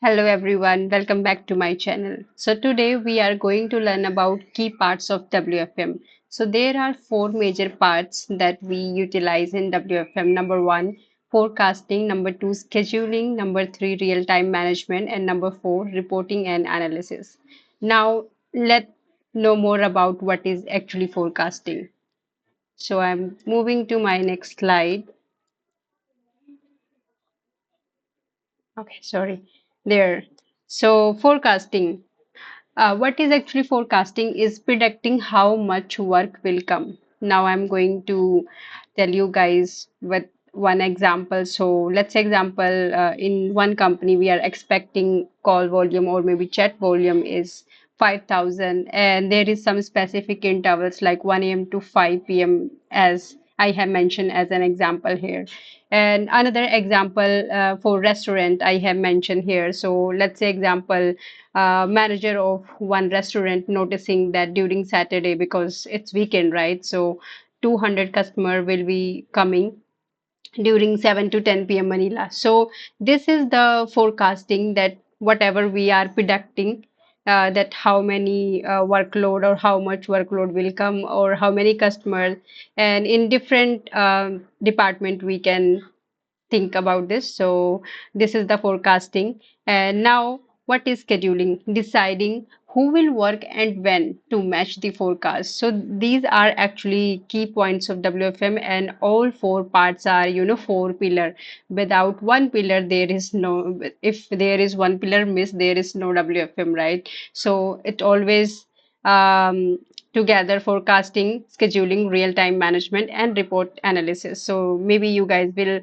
Hello everyone, welcome back to my channel. So today we are going to learn about key parts of WFM. So there are four major parts that we utilize in WFM. Number one, forecasting. Number two, scheduling. Number three, real-time management. And number four, reporting and analysis. Now let's know more about what is actually forecasting. So I'm moving to my next slide. Okay, sorry. There. So forecasting. What is actually forecasting is predicting how much work will come. Now I'm going to tell you guys with one example. So let's say example in one company we are expecting call volume or maybe chat volume is 5,000 and there is some specific intervals like 1 a.m. to 5 p.m. as I have mentioned as an example here. And another example for restaurant I have mentioned here. So let's say example manager of one restaurant noticing that during Saturday because it's weekend, right? So 200 customer will be coming during 7 to 10 p.m. Manila. So this is the forecasting that whatever we are predicting that how many workload or how much workload will come or how many customers and in different department we can think about this. So this is the forecasting. And now what is scheduling? Deciding who will work and when to match the forecast. So these are actually key points of WFM and all four parts are, four pillar. Without one pillar, there is no, if there is one pillar miss, there is no WFM, right? So it always together forecasting, scheduling, real-time management, and report analysis. So maybe you guys will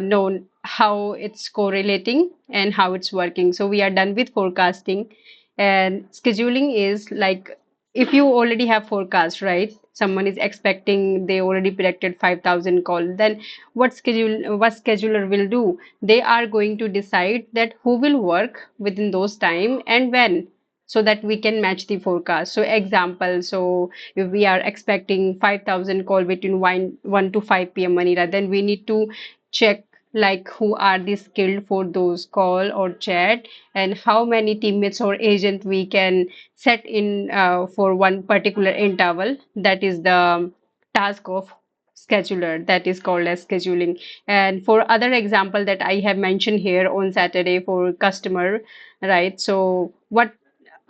know how it's correlating and how it's working. So we are done with forecasting and scheduling is like if you already have forecast, right? Someone is expecting they already predicted 5,000 call. Then what scheduler will do? They are going to decide that who will work within those time and when so that we can match the forecast. So example, so if we are expecting 5,000 call between 1 to 5 p.m. Manila, then we need to check like who are the skilled for those call or chat and how many teammates or agent we can set in for one particular interval. That is the task of scheduler that is called as scheduling. And for other example that I have mentioned here on Saturday for customer, right? So what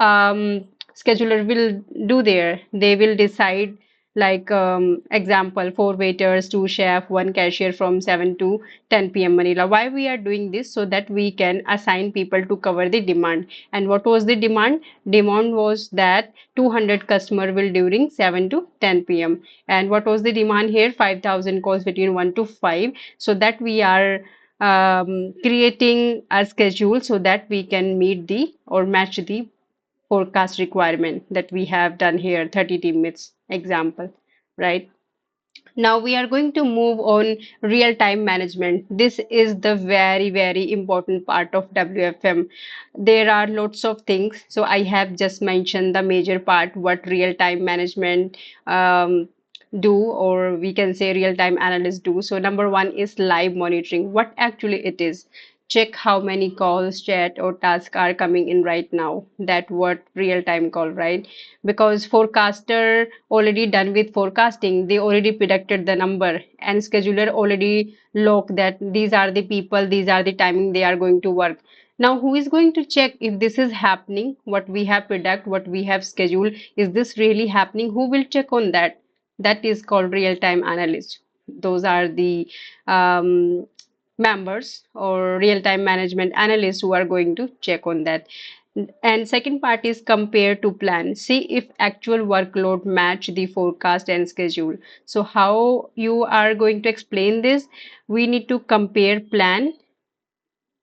scheduler will do there? They will decide like example, four waiters, two chef, one cashier from 7 to 10 p.m. Manila. Why we are doing this? So that we can assign people to cover the demand. And what was the demand? Demand was that 200 customer will during 7 to 10 p.m. And what was the demand here? 5,000 calls between 1 to 5. So that we are creating a schedule so that we can meet the or match the forecast requirement that we have done here, 30 teammates example, right? Now we are going to move on real time management. This is the very, very important part of WFM. There are lots of things. So I have just mentioned the major part, what real time management do, or we can say real time analysts do. So number one is live monitoring. What actually it is? Check how many calls, chat, or tasks are coming in right now. That what real time call, right? Because forecaster already done with forecasting, they already predicted the number and scheduler already lock that these are the people, these are the timing they are going to work. Now who is going to check if this is happening, what we have predict, what we have scheduled, is this really happening? Who will check on that? That is called real time analyst. Those are the members or real time management analysts who are going to check on that. And second part is compare to plan. See if actual workload match the forecast and schedule. So how you are going to explain this? We need to compare plan.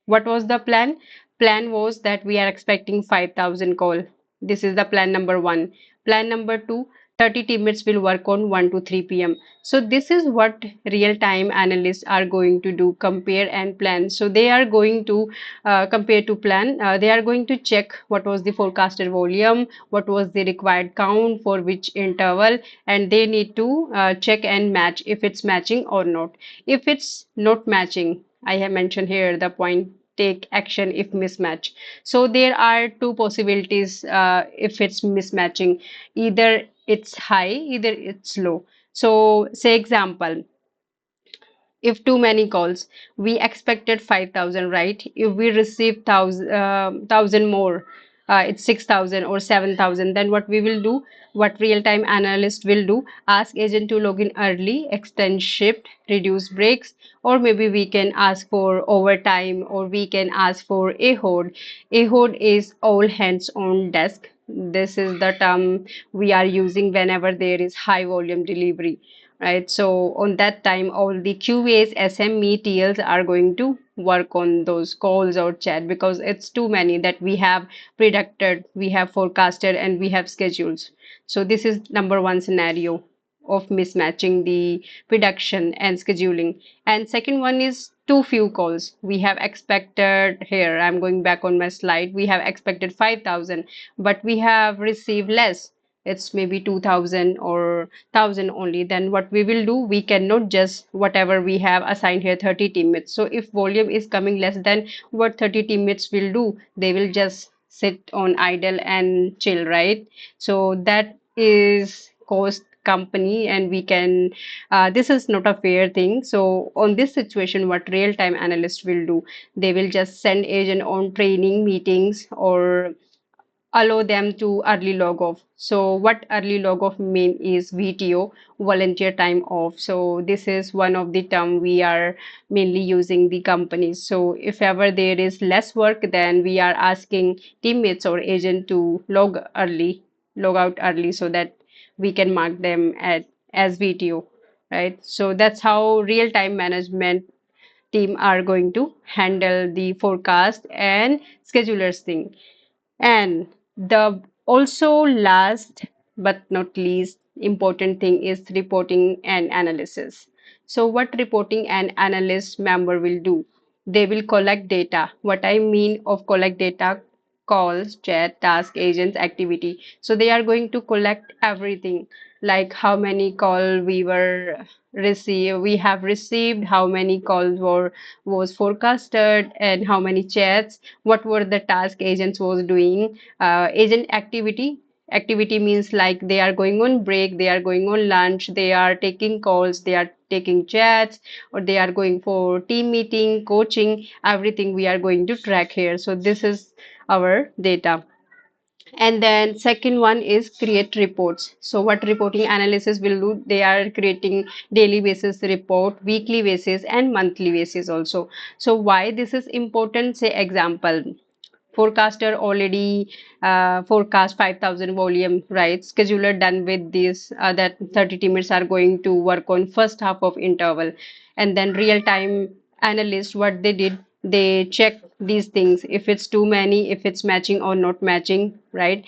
What was the plan? Plan was that we are expecting 5,000 call. This is the plan number one. Plan number two, 30 teammates will work on 1 to 3 p.m. So this is what real-time analysts are going to do, compare and plan. So they are going to compare to plan. They are going to check what was the forecasted volume, what was the required count for which interval, and they need to check and match if it's matching or not. If it's not matching, I have mentioned here the point take action if mismatch. So there are two possibilities if it's mismatching. Either it's high, either it's low. So say example, if too many calls, we expected 5,000, right? If we receive 1,000 more, it's 6,000 or 7,000, then what we will do, what real-time analyst will do, ask agent to log in early, extend shift, reduce breaks, or maybe we can ask for overtime, or we can ask for AHOD. AHOD is all hands on desk. This is the term we are using whenever there is high volume delivery, right? So on that time, all the QAs, SME, TLs are going to work on those calls or chat because it's too many that we have predicted, we have forecasted, and we have schedules. So this is number one scenario of mismatching the production and scheduling. And second one is too few calls. We have expected here, I'm going back on my slide, we have expected 5,000, but we have received less. It's maybe 2,000 or 1,000 only. Then what we will do, we cannot just whatever we have assigned here 30 teammates. So if volume is coming less, then what 30 teammates will do, they will just sit on idle and chill, right? So that is cost company, and we can this is not a fair thing. So on this situation, what real time analysts will do, they will just send agent on training meetings or allow them to early log off. So what early log off mean is VTO, volunteer time off. So this is one of the term we are mainly using the companies. So if ever there is less work, then we are asking teammates or agent to log out early so that we can mark them at as VTO, right? So that's how real time management team are going to handle the forecast and schedulers thing. And the also last but not least important thing is reporting and analysis. So what reporting and analyst member will do? They will collect data. What I mean of collect data, calls, chat, task, agents, activity. So they are going to collect everything, like how many call we have received, how many calls were was forecasted, and how many chats, what were the task agents was doing, agent activity means like they are going on break, they are going on lunch, they are taking calls, they are taking chats, or they are going for team meeting, coaching, everything we are going to track here. So this is our data. And then second one is create reports. So what reporting analysis will do, they are creating daily basis report, weekly basis, and monthly basis also. So why this is important, say example, forecaster already forecast 5,000 volume, right? Scheduler done with this, that 30 teammates are going to work on first half of interval. And then real time analyst, what they did, they check these things, if it's too many, if it's matching or not matching, right?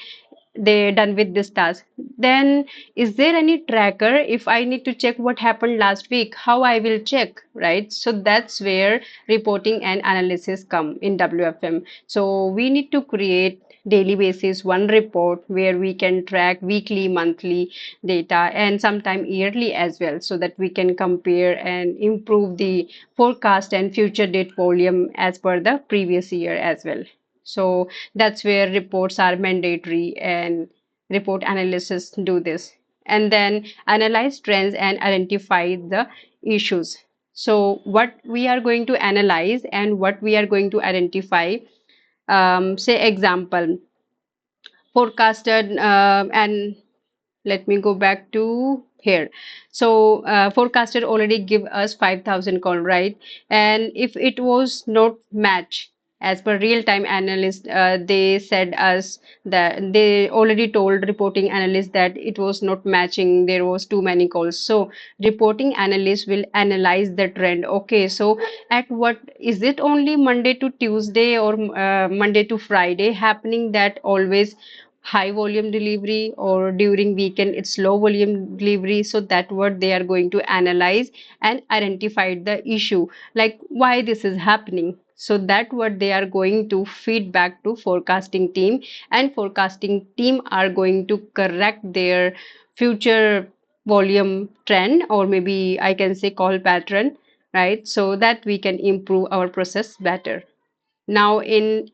They done with this task. Then is there any tracker, if I need to check what happened last week, how I will check, right? So that's where reporting and analysis come in WFM. So we need to create daily basis one report where we can track weekly, monthly data, and sometime yearly as well, so that we can compare and improve the forecast and future date volume as per the previous year as well. So that's where reports are mandatory, and report analysts do this. And then analyze trends and identify the issues. So what we are going to analyze and what we are going to identify, say example, forecasted, and let me go back to here. So forecaster already give us 5,000 call, right? And if it was not match as per real time analyst, they said us that they already told reporting analyst that it was not matching, there was too many calls. So reporting analyst will analyze the trend. Okay, so at what is it, only Monday to Tuesday or Monday to Friday happening that always high volume delivery, or during weekend it's low volume delivery? So that what they are going to analyze and identify the issue, like why this is happening. So that what they are going to feed back to forecasting team, and forecasting team are going to correct their future volume trend, or maybe I can say call pattern, right? So that we can improve our process better. Now, in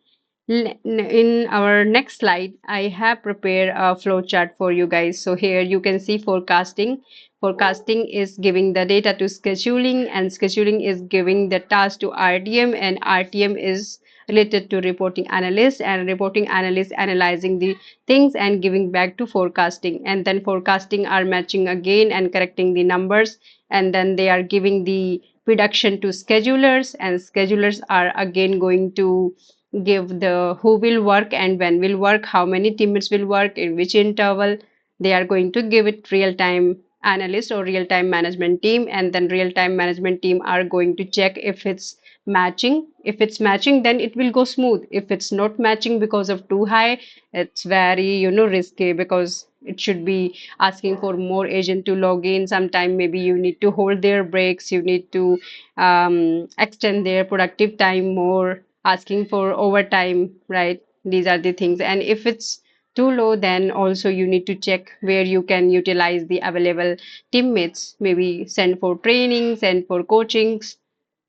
our next slide, I have prepared a flow chart for you guys. So here you can see forecasting. Forecasting is giving the data to scheduling, and scheduling is giving the task to RTM, and RTM is related to reporting analyst, and reporting analyst analyzing the things and giving back to forecasting. And then forecasting are matching again and correcting the numbers, and then they are giving the prediction to schedulers, and schedulers are again going to give the who will work and when will work, how many teammates will work, in which interval. They are going to give it real time analyst or real time management team, and then real time management team are going to check if it's matching. If it's matching, then it will go smooth. If it's not matching because of too high, it's very, risky, because it should be asking for more agent to log in. Sometime maybe you need to hold their breaks, you need to extend their productive time more, asking for overtime, right? These are the things. And if it's too low, then also you need to check where you can utilize the available teammates, maybe send for training, send for coachings,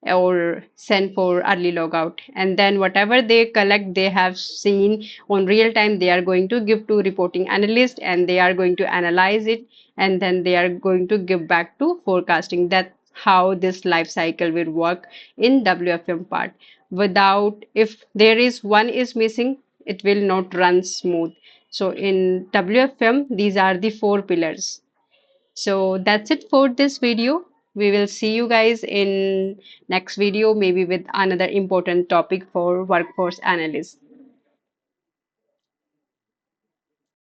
or send for early logout. And then whatever they collect, they have seen on real time, they are going to give to reporting analyst, and they are going to analyze it, and then they are going to give back to forecasting. That's how this life cycle will work in WFM part. Without, if there is one is missing, it will not run smooth. So in WFM, these are the four pillars. So that's it for this video. We will see you guys in next video, maybe with another important topic for workforce analysts.